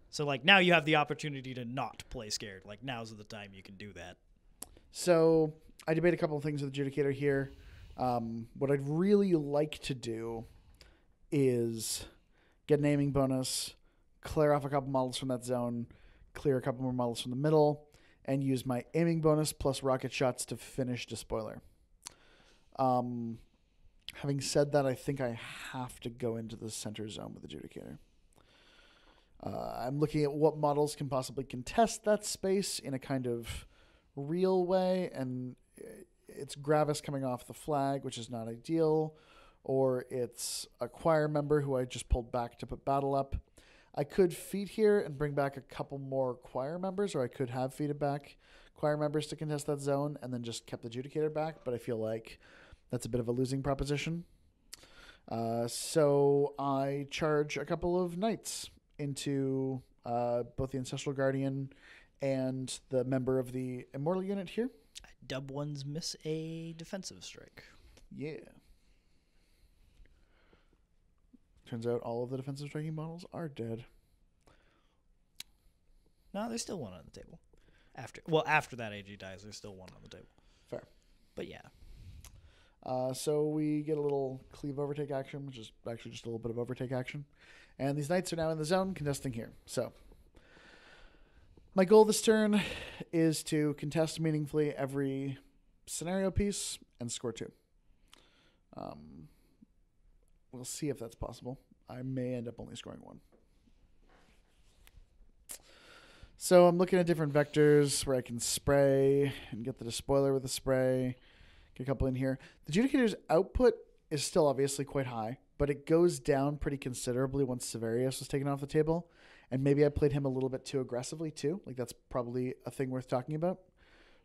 So, like, now you have the opportunity to not play scared. Like, now's the time you can do that. So I debate a couple of things with Judicator here. What I'd really like to do is get an aiming bonus, clear off a couple models from that zone, clear a couple more models from the middle, and use my aiming bonus plus rocket shots to finish Despoiler. Having said that, I think I have to go into the center zone with the Judicator. I'm looking at what models can possibly contest that space in a kind of real way, and it's Gravus coming off the flag, which is not ideal, or it's a choir member who I just pulled back to put battle up. I could feed here and bring back a couple more choir members, or I could have feeded back choir members to contest that zone and then just kept the Judicator back, but I feel like that's a bit of a losing proposition. So I charge a couple of knights into both the Ancestral Guardian and the member of the Immortal unit here. Dub ones miss a defensive strike. Yeah. Turns out all of the defensive striking models are dead. No, there's still one on the table. After that AG dies, there's still one on the table. Fair. But yeah. So we get a little cleave overtake action, which is actually just a little bit of overtake action. And these knights are now in the zone contesting here. So my goal this turn is to contest meaningfully every scenario piece and score 2. We'll see if that's possible. I may end up only scoring 1. So I'm looking at different vectors where I can spray and get the Despoiler with a spray. Get a couple in here. The Judicator's output is still obviously quite high, but it goes down pretty considerably once Severius was taken off the table. And maybe I played him a little bit too aggressively too. Like, that's probably a thing worth talking about.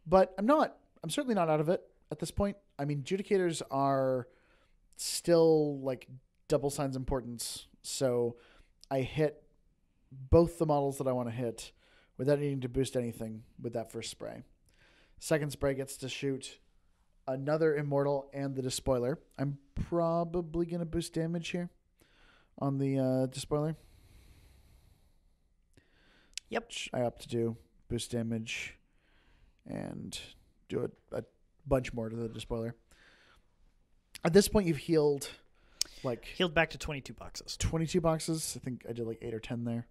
But I'm certainly not out of it at this point. I mean, Judicators are still like double signs importance. So I hit both the models that I want to hit without needing to boost anything with that first spray. Second spray gets to shoot another Immortal and the Despoiler. I'm probably going to boost damage here on the Despoiler. Yep. Which I opt to do. Boost damage and do a bunch more to the Despoiler. At this point, you've healed back to 22 boxes. 22 boxes. I think I did like 8 or 10 there.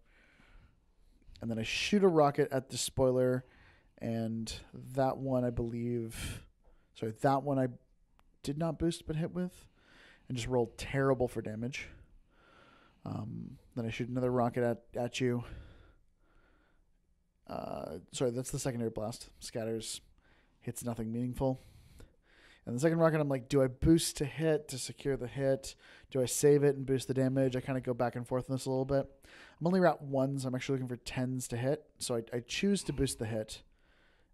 And then I shoot a rocket at Despoiler, and that one I did not boost but hit with, and just rolled terrible for damage. Then I shoot another rocket at you. That's the secondary blast. Scatters, hits nothing meaningful. And the second rocket, I'm like, do I boost to hit to secure the hit? Do I save it and boost the damage? I kind of go back and forth on this a little bit. I'm only at 1s. I'm actually looking for 10s to hit. So I choose to boost the hit.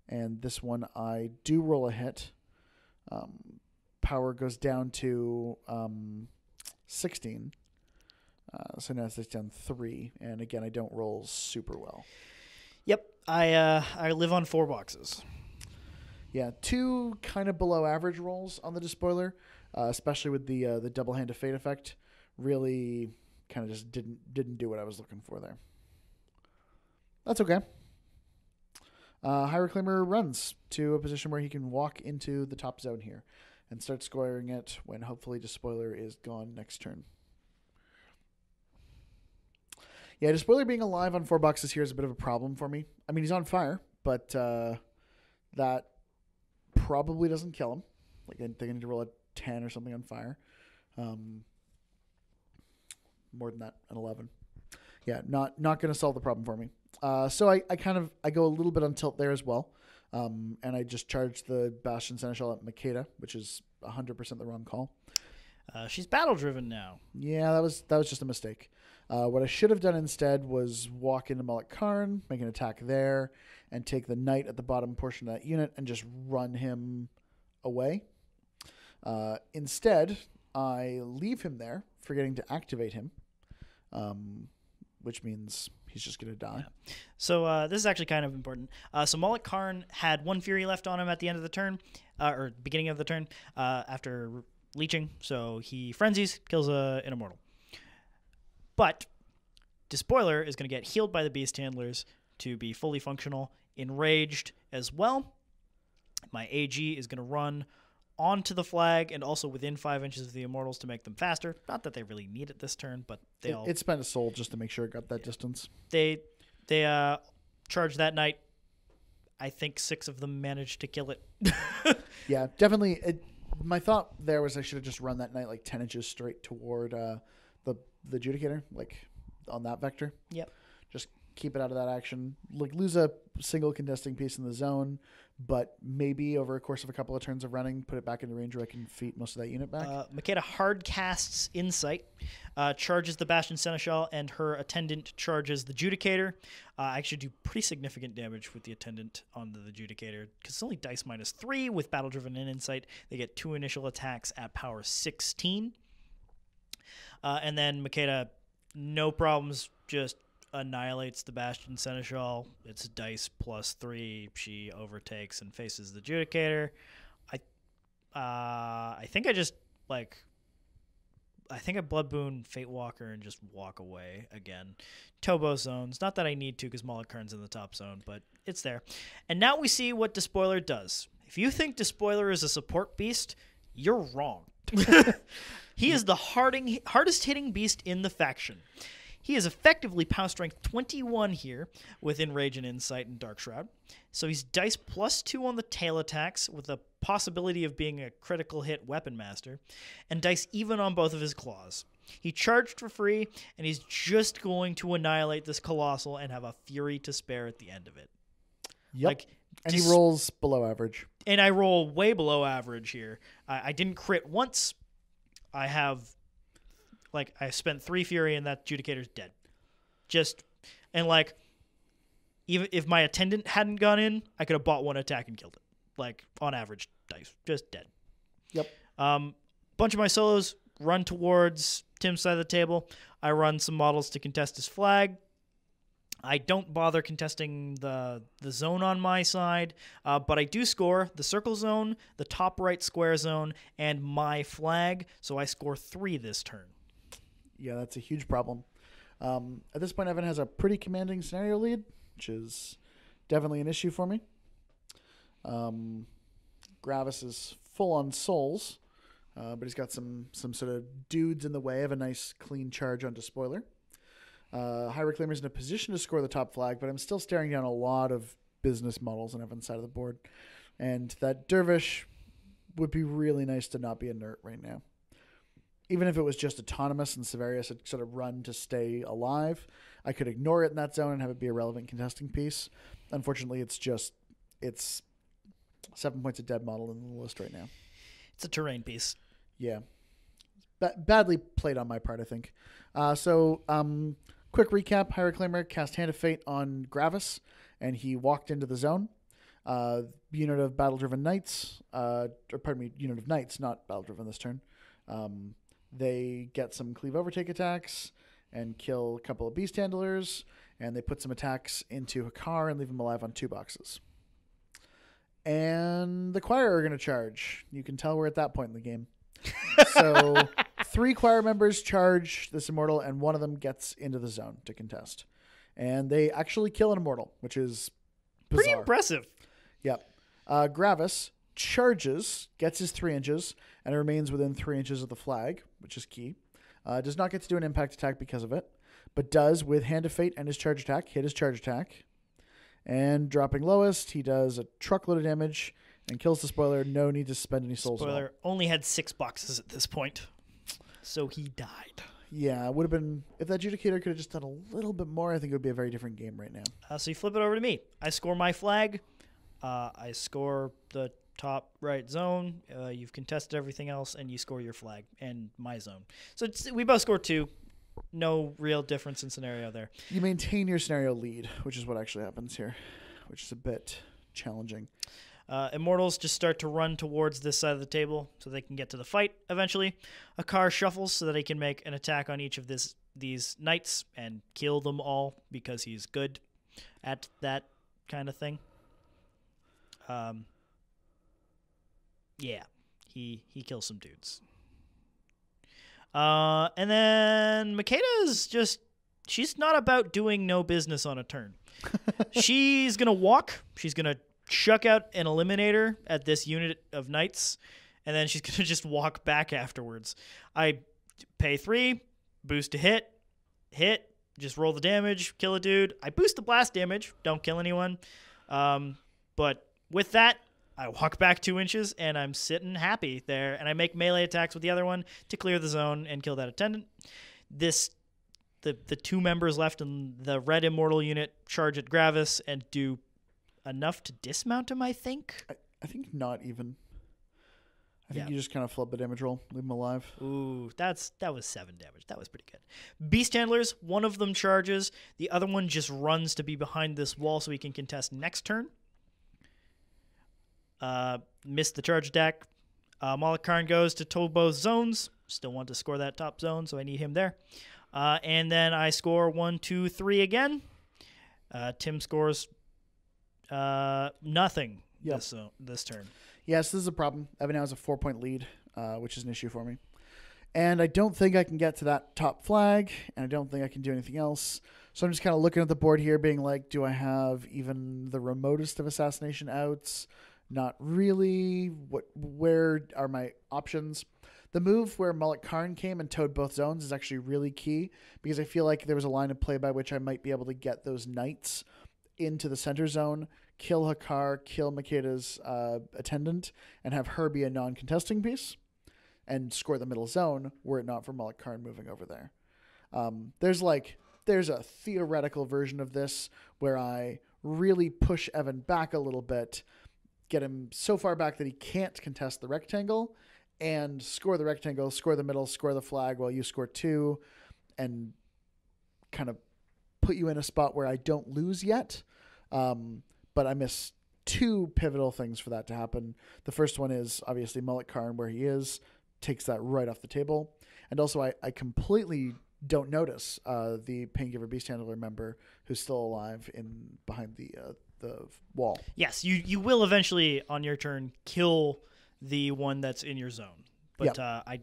And this one, I do roll a hit. Power goes down to 16. So now it's down 3. And again, I don't roll super well. Yep. I live on 4 boxes. Yeah, 2 kind of below average rolls on the Despoiler, especially with the double hand of fate effect. Really kind of just didn't do what I was looking for there. That's okay. High Reclaimer runs to a position where he can walk into the top zone here and start scoring it when hopefully Despoiler is gone next turn. Yeah, Despoiler being alive on 4 boxes here is a bit of a problem for me. I mean, he's on fire, but that probably doesn't kill him. Like, I think I need to roll a 10 or something on fire. more than that, an 11. Yeah, not going to solve the problem for me. So I go a little bit on tilt there as well. And I just charged the Bastion Seneschal at Makeda, which is 100% the wrong call. She's battle driven now. Yeah, that was just a mistake. What I should have done instead was walk into Molik Karn, make an attack there, and take the knight at the bottom portion of that unit and just run him away. Instead, I leave him there, forgetting to activate him, which means he's just going to die. Yeah. So this is actually kind of important. So Molik Karn had 1 Fury left on him at the end of the turn, or beginning of the turn, after leeching. So he frenzies, kills an Immortal. But Despoiler is going to get healed by the Beast Handlers to be fully functional, enraged as well. My AG is going to run onto the flag and also within 5 inches of the Immortals to make them faster. Not that they really need it this turn, but they'll... It spent a soul just to make sure it got that distance. They charged that night. I think 6 of them managed to kill it. Yeah, definitely. My thought there was I should have just run that knight like 10 inches straight toward the Judicator, like on that vector. Yep. Just keep it out of that action. Like lose a single contesting piece in the zone, but maybe over a course of a couple of turns of running, put it back in the range where I can feat most of that unit back. Makeda hard casts Insight, charges the Bastion Seneschal, and her attendant charges the Judicator. I actually do pretty significant damage with the attendant on the Judicator because it's only dice -3 with Battle Driven and Insight. They get 2 initial attacks at power 16. And then Makeda, no problems, just annihilates the Bastion Seneschal. It's dice +3. She overtakes and faces the Judicator. I think I just I Blood Boon Fate Walker and just walk away again. Tobo zones. Not that I need to because Molik Karn's in the top zone, but it's there. And now we see what Despoiler does. If you think Despoiler is a support beast, you're wrong. He is the hardest hitting beast in the faction. He is effectively power strength 21 here with Enrage and Insight and Dark Shroud. So he's dice +2 on the tail attacks with the possibility of being a critical hit weapon master, and dice even on both of his claws. He charged for free, and he's just going to annihilate this Colossal and have a Fury to spare at the end of it. Yep. And he rolls below average. And I roll way below average here. I didn't crit once. I spent 3 Fury and that Judicator's dead. Even if my attendant hadn't gone in, I could have bought 1 attack and killed it. On average dice, just dead. Yep. Bunch of my solos run towards Tim's side of the table. I run some models to contest his flag. I don't bother contesting the zone on my side, but I do score the circle zone, the top right square zone, and my flag, so I score 3 this turn. Yeah, that's a huge problem. At this point, Evan has a pretty commanding scenario lead, which is definitely an issue for me. Gravus is full on souls, but he's got some sort of dudes in the way of a nice clean charge on Despoiler. High Reclaimer's in a position to score the top flag, but I'm still staring down a lot of business models on Evan's side of the board. And that Dervish would be really nice to not be inert right now. Even if it was just autonomous and Severius had sort of run to stay alive, I could ignore it in that zone and have it be a relevant contesting piece. Unfortunately, it's 7 points of dead model in the list right now. It's a terrain piece. Yeah. Badly played on my part, I think. Quick recap. High Reclaimer cast Hand of Fate on Gravus, and he walked into the zone. Unit of Battle-Driven Knights, unit of Knights, not Battle-Driven this turn. They get some Cleave Overtake attacks and kill a couple of Beast Handlers, and they put some attacks into Hakaar and leave him alive on 2 boxes. And the Choir are going to charge. You can tell we're at that point in the game. So 3 Choir members charge this Immortal, and 1 of them gets into the zone to contest. And they actually kill an Immortal, which is bizarre. Pretty impressive. Yep. Gravus charges, gets his 3 inches, and remains within 3 inches of the flag, which is key. Does not get to do an impact attack because of it, but does, with Hand of Fate and his charge attack, hit his charge attack. And dropping lowest, he does a truckload of damage and kills the Despoiler. No need to spend any souls. Despoiler only had 6 boxes at this point, so he died. Yeah, it would have been... If that Judicator could have just done a little bit more, I think it would be a very different game right now. So you flip it over to me. I score my flag. I score the top right zone. You've contested everything else, and you score your flag and my zone. So we both score 2. No real difference in scenario there. You maintain your scenario lead, which is what actually happens here, which is a bit challenging. Immortals just start to run towards this side of the table so they can get to the fight eventually. Hakaar shuffles so that he can make an attack on each of these knights and kill them all because he's good at that kind of thing. Yeah, he kills some dudes. And then Makeda's she's not about doing no business on a turn. She's going to walk. She's going to chuck out an eliminator at this unit of knights, and then she's going to just walk back afterwards. I pay 3, boost to hit, just roll the damage, kill a dude. I boost the blast damage, don't kill anyone. But with that, I walk back 2 inches, and I'm sitting happy there, and I make melee attacks with the other one to clear the zone and kill that attendant. The 2 members left in the red immortal unit charge at Gravus and do enough to dismount him, I think. I think not even. I think you just kind of flub the damage roll, leave him alive. Ooh, that was 7 damage. That was pretty good. Beast handlers, one of them charges. The other one just runs to be behind this wall so he can contest next turn. Missed the charge attack. Molik Karn goes to both zones. Still want to score that top zone, so I need him there. And then I score 1, 2, 3 again. Tim scores nothing this turn. Yes, this is a problem. Evan now has a 4-point lead, which is an issue for me. And I don't think I can get to that top flag, and I don't think I can do anything else. So I'm just kind of looking at the board here, being like, do I have even the remotest of assassination outs? Not really. Where are my options? The move where Molik Karn came and towed both zones is actually really key, because I feel like there was a line of play by which I might be able to get those knights into the center zone, kill Hakaar, kill Makeda's attendant, and have her be a non-contesting piece, and score the middle zone were it not for Molik Karn moving over there. There's a theoretical version of this where I really push Evan back a little bit, get him so far back that he can't contest the rectangle, and score the rectangle, score the middle, score the flag while you score 2, and kind of put you in a spot where I don't lose yet. But I miss 2 pivotal things for that to happen. The first one is obviously Molik Karn, where he is, takes that right off the table. And also I completely don't notice the Paingiver Beast Handler member who's still alive behind the wall. Yes, you will eventually on your turn kill the one that's in your zone. But I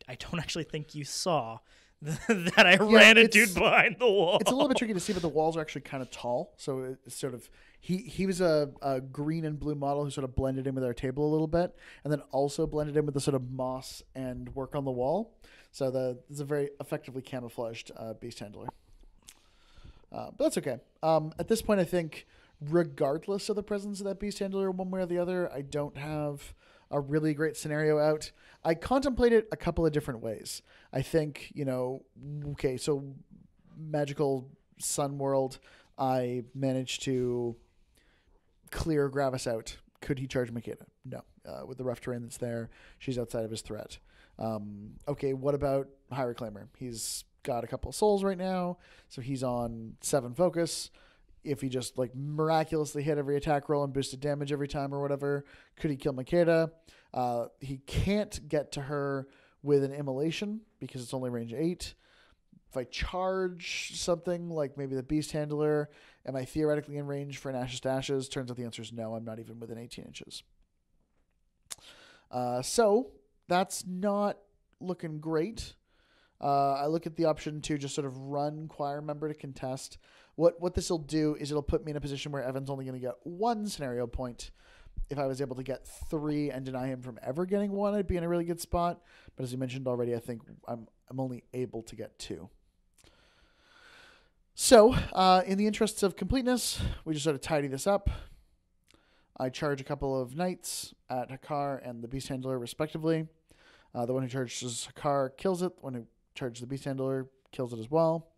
don't actually think you saw that I ran a dude behind the wall. It's a little bit tricky to see, but the walls are actually kind of tall. So it's sort of, he was a green and blue model who sort of blended in with our table a little bit, and then also blended in with the sort of moss and work on the wall. So it's a very effectively camouflaged beast handler. But that's okay. At this point, I think regardless of the presence of that beast handler one way or the other, I don't have a really great scenario out. I contemplated a couple of different ways. I think, okay, so Magical Sun World, I managed to clear Gravus out. Could he charge Makeda? No. With the rough terrain that's there, she's outside of his threat. Okay, what about High Reclaimer? He's got a couple of souls right now, so he's on 7 focus. If he just miraculously hit every attack roll and boosted damage every time or whatever, could he kill Makeda? He can't get to her with an immolation because it's only range 8. If I charge something like maybe the Beast Handler, am I theoretically in range for an Ashes to Ashes? Turns out the answer is no. I'm not even within 18 inches. So that's not looking great. I look at the option to just sort of run choir member to contest. What this will do is it'll put me in a position where Evan's only going to get 1 scenario point. If I was able to get 3 and deny him from ever getting 1, I'd be in a really good spot. But as you mentioned already, I think I'm only able to get 2. So, in the interests of completeness, we just sort of tidy this up. I charge a couple of knights at Hakaar and the Beast Handler, respectively. The one who charges Hakaar kills it. The one who charge the Beast Handler, kills it as well.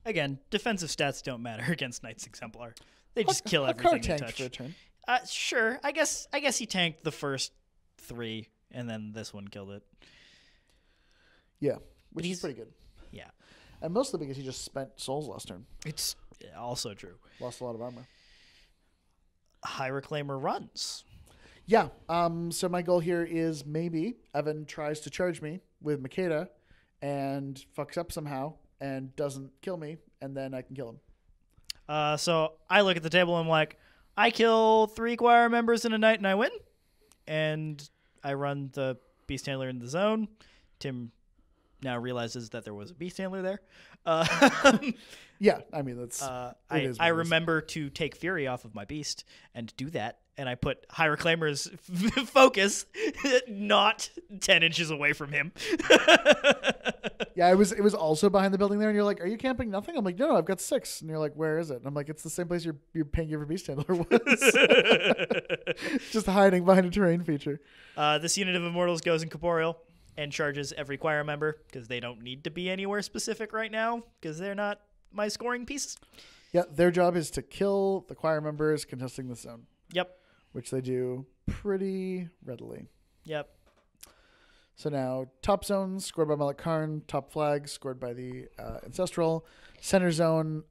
Again, defensive stats don't matter against Knight's Exemplar. They just kill everything they touch. For a turn. Sure. I guess he tanked the first 3, and then this one killed it. Yeah, which is pretty good. Yeah. And mostly because he just spent souls last turn. It's also true. Lost a lot of armor. High Reclaimer runs. Yeah. So my goal here is maybe Evan tries to charge me with Makeda and fucks up somehow and doesn't kill me, and then I can kill him. So I look at the table and I'm like, I kill 3 choir members in a night and I win. And I run the Beast Handler in the zone. Tim now realizes that there was a Beast Handler there. Yeah, I mean, that's... I remember to take Fury off of my Beast and do that. And I put High Reclaimer's focus not 10 inches away from him. Yeah, it was also behind the building there, and you're like, "Are you camping nothing?" I'm like, "No, I've got 6." And you're like, "Where is it?" And I'm like, "It's the same place your Paingiver Beast Handler was." Just hiding behind a terrain feature. This unit of Immortals goes in Corporeal and charges every choir member because they don't need to be anywhere specific right now because they're not my scoring pieces. Yeah, their job is to kill the choir members contesting the zone. Yep. Which they do pretty readily. Yep. So now, top zones scored by Molik Karn, top flags scored by the Ancestral. Center zone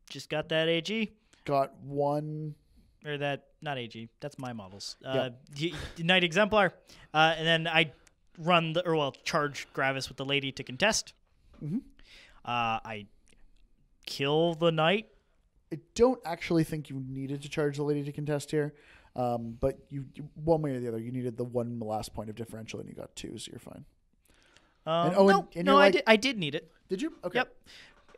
just got that AG. Got 1. Or that, not AG, that's my models. Knight Exemplar. And then I run charge Gravus with the lady to contest. Mm-hmm. I kill the knight. I don't actually think you needed to charge the lady to contest here. But you one way or the other, you needed the 1 last point of differential, and you got 2, so you're fine. I did need it. Did you? Okay. Yep.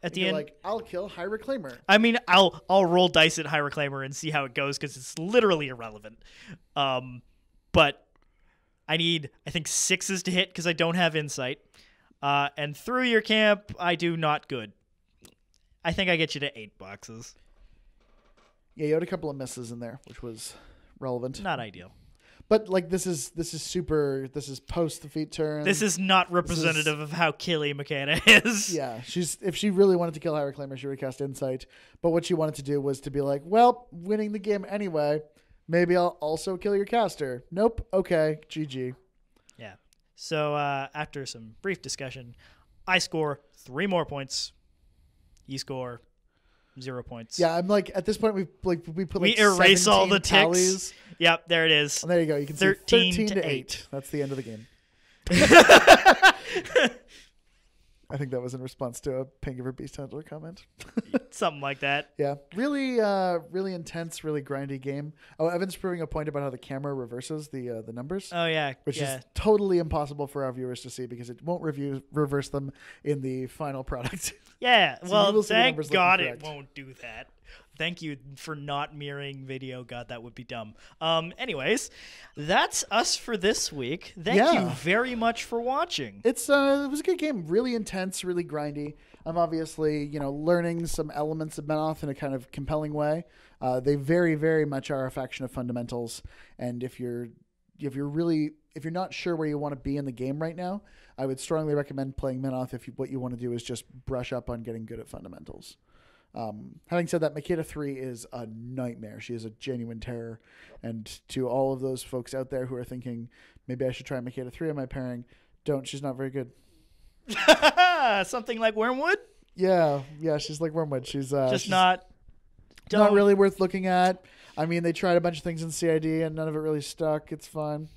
At the end, like, I'll kill High Reclaimer. I mean, I'll roll dice at High Reclaimer and see how it goes because it's literally irrelevant. But I need, I think, 6s to hit because I don't have insight. And through your camp, I do not good. I think I get you to 8 boxes. Yeah, you had a couple of misses in there, which was relevant. Not ideal. But like this is post the feat turn. This is not representative of how killy Makeda is. Yeah, if she really wanted to kill High Reclaimer, she would cast Insight. But what she wanted to do was to be like, well, winning the game anyway, maybe I'll also kill your caster. Nope. Okay. GG. Yeah. So after some brief discussion, I score 3 more points. You score 0 points. Yeah, I'm like at this point we put we erase all the tallies. ticks. Yep, there it is. And there you go. You can 13 see 13 to 8. That's the end of the game. I think that was in response to a Paingiver Beast Handler comment. Something like that. Yeah. Really really intense, really grindy game. Oh, Evan's proving a point about how the camera reverses the numbers. Oh, yeah. Which is totally impossible for our viewers to see because it won't reverse them in the final product. Yeah. So well, thank God it won't do that. Thank you for not mirroring video. God, that would be dumb. Anyways, that's us for this week. Thank you very much for watching. It was a good game. Really intense, really grindy. I'm obviously, learning some elements of MENOTH in a kind of compelling way. They very, very much are a faction of fundamentals. And if you're not sure where you want to be in the game right now, I would strongly recommend playing MENOTH if what you want to do is just brush up on getting good at fundamentals. Having said that, Makeda3 is a nightmare. She is a genuine terror. And to all of those folks out there who are thinking, maybe I should try Makeda3 on my pairing, don't. She's not very good. Something like Wormwood? Yeah, she's like Wormwood. She's not really worth looking at. I mean, they tried a bunch of things in CID and none of it really stuck. It's fine.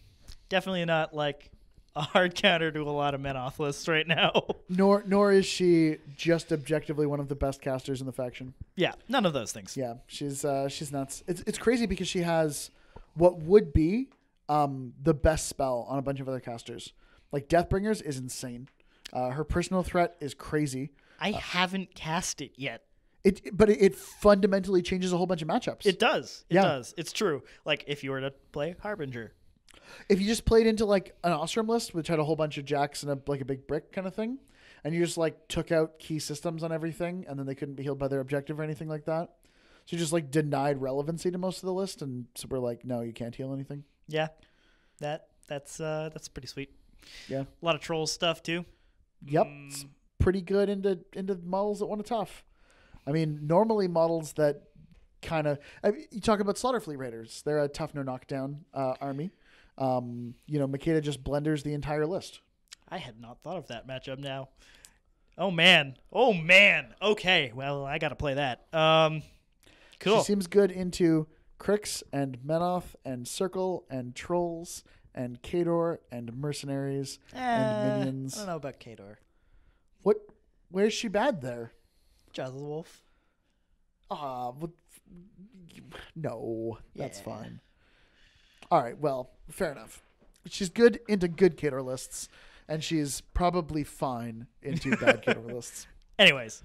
Definitely not like a hard counter to a lot of MENOTH lists right now. Nor is she just objectively one of the best casters in the faction. Yeah, none of those things. Yeah, she's nuts. It's crazy because she has what would be the best spell on a bunch of other casters. Like Deathbringers is insane. Her personal threat is crazy. I haven't cast it yet. But it fundamentally changes a whole bunch of matchups. It does. It does. It's true. Like if you were to play Harbinger. If you just played into like an Ostrom list, which had a whole bunch of jacks and a big brick kind of thing, and you just like took out key systems on everything, and then they couldn't be healed by their objective or anything like that. So you just like denied relevancy to most of the list, and so we're like, no, you can't heal anything. Yeah, that's pretty sweet. Yeah, a lot of troll stuff too. Yep, it's pretty good into models that want to tough. I mean, normally models that kind of you talk about Slaughter Fleet Raiders. They're a tough no knockdown army. Makeda just blenders the entire list. I had not thought of that matchup now. Oh man. Okay, well I got to play that. Cool. She seems good into Crix and Menoth and Circle and Trolls and Khador and Mercenaries and Minions. I don't know about Khador. Where's she bad there? Jaws of the Wolf. No, that's fine. All right, well, fair enough. She's good into good Khador lists, and she's probably fine into bad Khador lists. Anyways,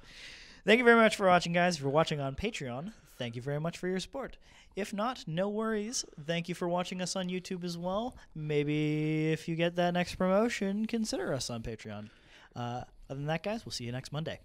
thank you very much for watching, guys. If you're watching on Patreon, thank you very much for your support. If not, no worries. Thank you for watching us on YouTube as well. Maybe if you get that next promotion, consider us on Patreon. Other than that, guys, we'll see you next Monday.